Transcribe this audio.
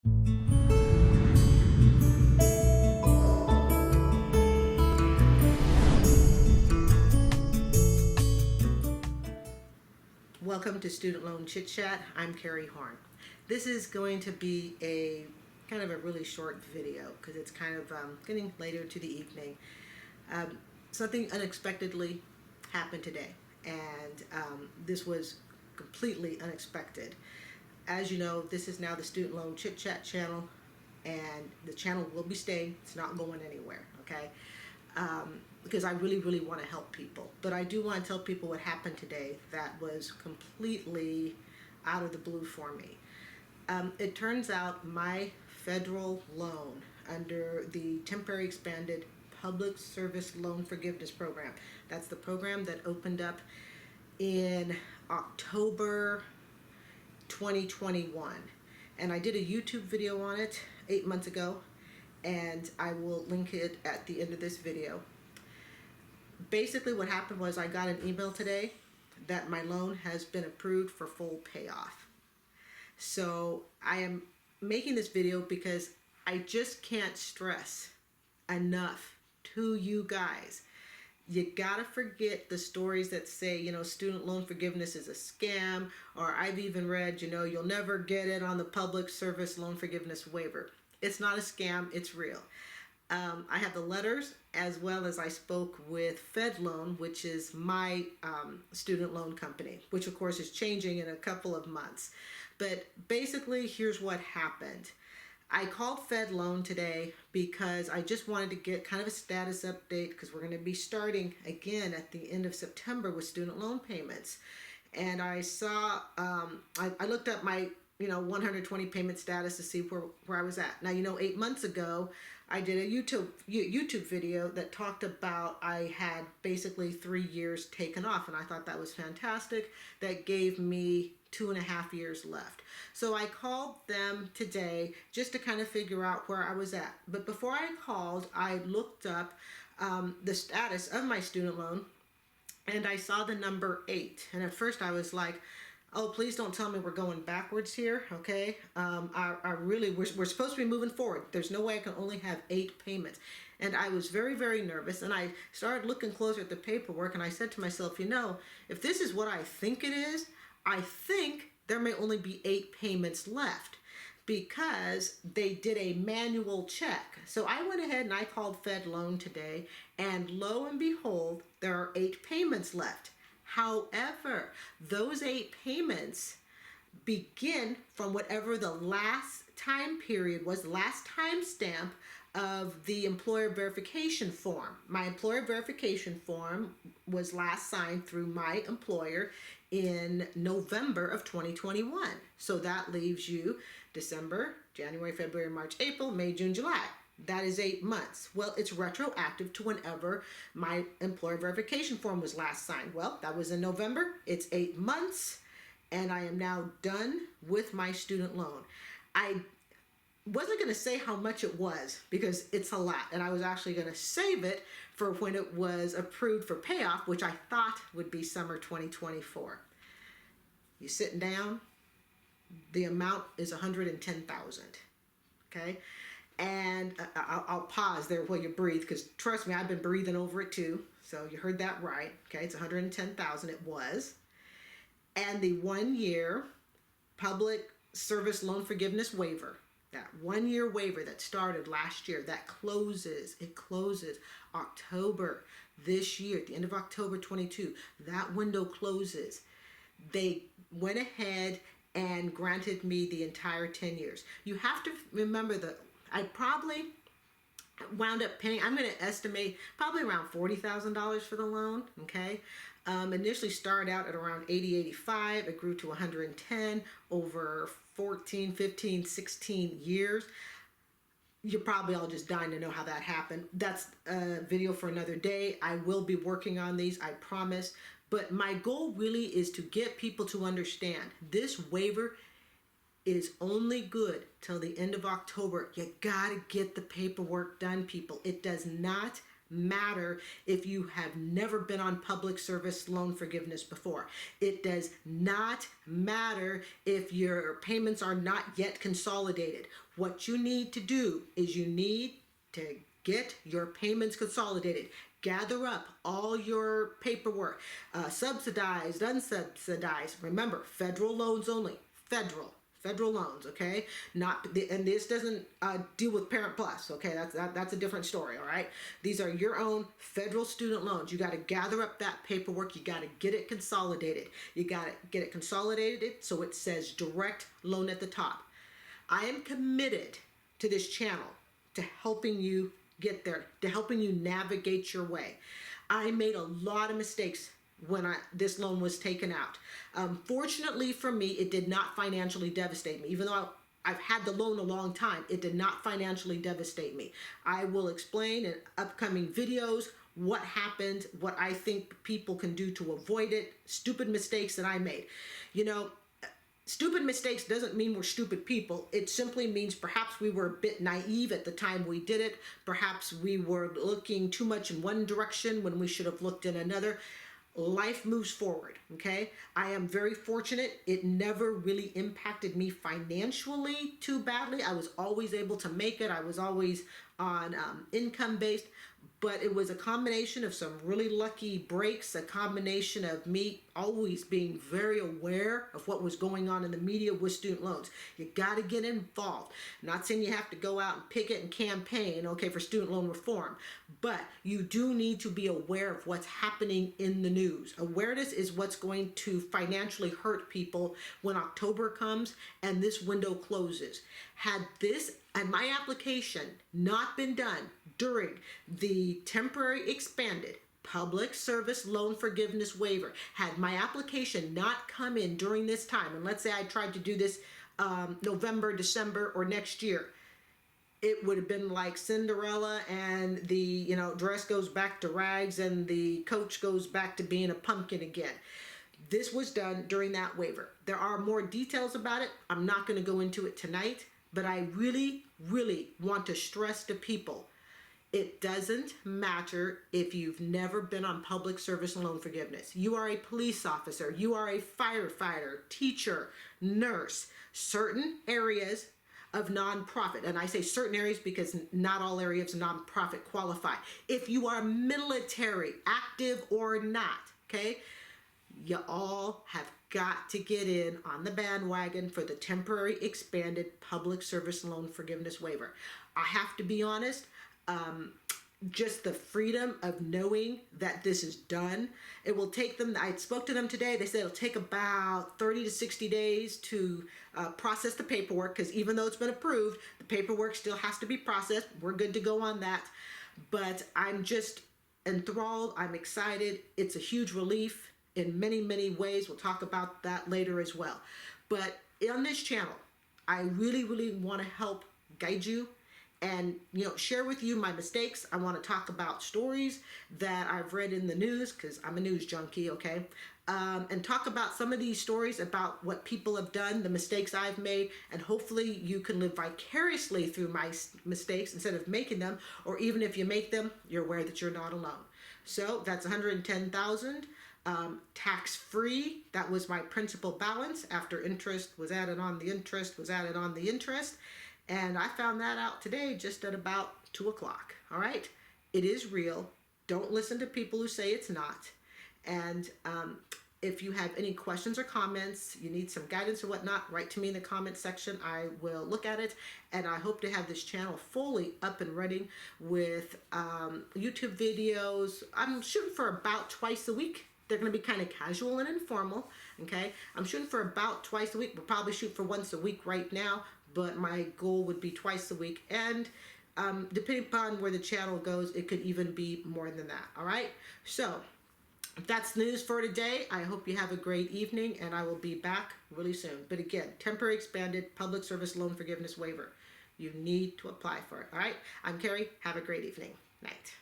Welcome to Student Loan Chit-Chat. I'm Carrie Horn. This is going to be a kind of a really short video because it's kind of getting later to the evening. Something unexpectedly happened today, and this was completely unexpected. As you know, this is now the Student Loan Chit-Chat channel, and the channel will be staying. It's not going anywhere, okay? Because I really, really want to help people. But I do want to tell people what happened today that was completely out of the blue for me. It turns out my federal loan under the Temporary Expanded Public Service Loan Forgiveness Program, that's the program that opened up in October 2021. And I did a YouTube video on it 8 months ago, and I will link it at the end of this video. Basically what happened was I got an email today that my loan has been approved for full payoff. So I am making this video because I just can't stress enough to you guys. You gotta forget the stories that say, student loan forgiveness is a scam, or I've even read, you'll never get it on the public service loan forgiveness waiver. It's not a scam, it's real. I have the letters, as well as I spoke with Fed Loan, which is my student loan company, which of course is changing in a couple of months. But basically, here's what happened. I called Fed Loan today because I just wanted to get kind of a status update, because we're going to be starting again at the end of September with student loan payments. And I saw, I looked up my 120 payment status to see where I was at. Now, 8 months ago, I did a YouTube video that talked about I had basically 3 years taken off, and I thought that was fantastic. That gave me 2.5 years left. So I called them today just to kind of figure out where I was at. But before I called, I looked up the status of my student loan, and I saw the number 8. And at first I was like, oh, please don't tell me we're going backwards here, okay? We're supposed to be moving forward. There's no way I can only have 8 payments. And I was very, very nervous, and I started looking closer at the paperwork, and I said to myself, if this is what I think it is, I think there may only be 8 payments left, because they did a manual check. So I went ahead and I called Fed Loan today, and lo and behold, there are 8 payments left. However, those 8 payments begin from whatever the last time period was, the last time stamp of the employer verification form. My employer verification form was last signed through my employer in November of 2021. So that leaves you December, January, February, March, April, May, June, July. That is 8 months. Well, it's retroactive to whenever my employer verification form was last signed. Well, that was in November. It's 8 months, and I am now done with my student loan. I wasn't going to say how much it was because it's a lot, and I was actually going to save it for when it was approved for payoff, which I thought would be summer 2024. You sitting down? The amount is $110,000. Okay. And I'll pause there while you breathe, because trust me, I've been breathing over it too. So you heard that right. Okay, it's $110,000. It was. And the 1-year public service loan forgiveness waiver, that 1-year waiver that started last year, that closes. It closes October this year, at the end of October 22. That window closes. They went ahead and granted me the entire 10 years. You have to remember that I probably wound up paying, I'm going to estimate probably around $40,000 for the loan, okay? Initially started out at around 85. It grew to 110 over 14, 15, 16 years. You're probably all just dying to know how that happened. That's a video for another day. I will be working on these, I promise. But my goal really is to get people to understand this waiver is only good till the end of October. You gotta get the paperwork done, people. It does not matter if you have never been on public service loan forgiveness before. It does not matter if your payments are not yet consolidated. What you need to do is you need to get your payments consolidated. Gather up all your paperwork, subsidized, unsubsidized. Remember, federal loans only. Federal loans, okay? And this doesn't deal with Parent Plus, okay? That's a different story, all right? These are your own federal student loans. You got to gather up that paperwork. You got to get it consolidated. You got to get it consolidated so it says direct loan at the top. I am committed to this channel to helping you get there, to helping you navigate your way. I made a lot of mistakes when this loan was taken out. Fortunately for me, it did not financially devastate me. Even though I've had the loan a long time, it did not financially devastate me. I will explain in upcoming videos what happened, what I think people can do to avoid it, stupid mistakes that I made. You know, stupid mistakes doesn't mean we're stupid people. It simply means perhaps we were a bit naive at the time we did it. Perhaps we were looking too much in one direction when we should have looked in another. Life moves forward, okay? I am very fortunate. It never really impacted me financially too badly. I was always able to make it. I was always on income-based, but it was a combination of some really lucky breaks, a combination of me always being very aware of what was going on in the media with student loans. You got to get involved. I'm not saying you have to go out and picket and campaign, okay, for student loan reform, but you do need to be aware of what's happening in the news. Awareness is what's going to financially hurt people when October comes and this window closes. Had my application not been done during the temporary expanded public service loan forgiveness waiver, had my application not come in during this time, and let's say I tried to do this November, December, or next year, it would have been like Cinderella and the dress goes back to rags and the coach goes back to being a pumpkin again. This was done during that waiver. There are more details about it. I'm not going to go into it tonight, but I really, really want to stress to people, it doesn't matter if you've never been on public service loan forgiveness. You are a police officer, you are a firefighter, teacher, nurse, certain areas of nonprofit, and I say certain areas because not all areas of nonprofit qualify. If you are military, active or not, okay, you all have got to get in on the bandwagon for the temporary expanded public service loan forgiveness waiver. I have to be honest, just the freedom of knowing that this is done. It will take them, I spoke to them today, they said it'll take about 30 to 60 days to process the paperwork, because even though it's been approved, the paperwork still has to be processed. We're good to go on that. But I'm just enthralled, I'm excited. It's a huge relief in many, many ways. We'll talk about that later as well. But on this channel, I really, really want to help guide you and share with you my mistakes. I want to talk about stories that I've read in the news, because I'm a news junkie, okay? And talk about some of these stories about what people have done, the mistakes I've made, and hopefully you can live vicariously through my mistakes instead of making them, or even if you make them, you're aware that you're not alone. So that's $110,000. Tax-free. That was my principal balance after interest was added on the interest was added on the interest. And I found that out today just at about 2 o'clock. All right. It is real. Don't listen to people who say it's not. And if you have any questions or comments, you need some guidance or whatnot, write to me in the comment section. I will look at it. And I hope to have this channel fully up and running with YouTube videos. I'm shooting for about twice a week. They're going to be kind of casual and informal, okay? I'm shooting for about twice a week. We'll probably shoot for once a week right now, but my goal would be twice a week. And depending upon where the channel goes, it could even be more than that, all right? So that's the news for today. I hope you have a great evening, and I will be back really soon. But again, temporary expanded public service loan forgiveness waiver. You need to apply for it, all right? I'm Carrie. Have a great evening. Night.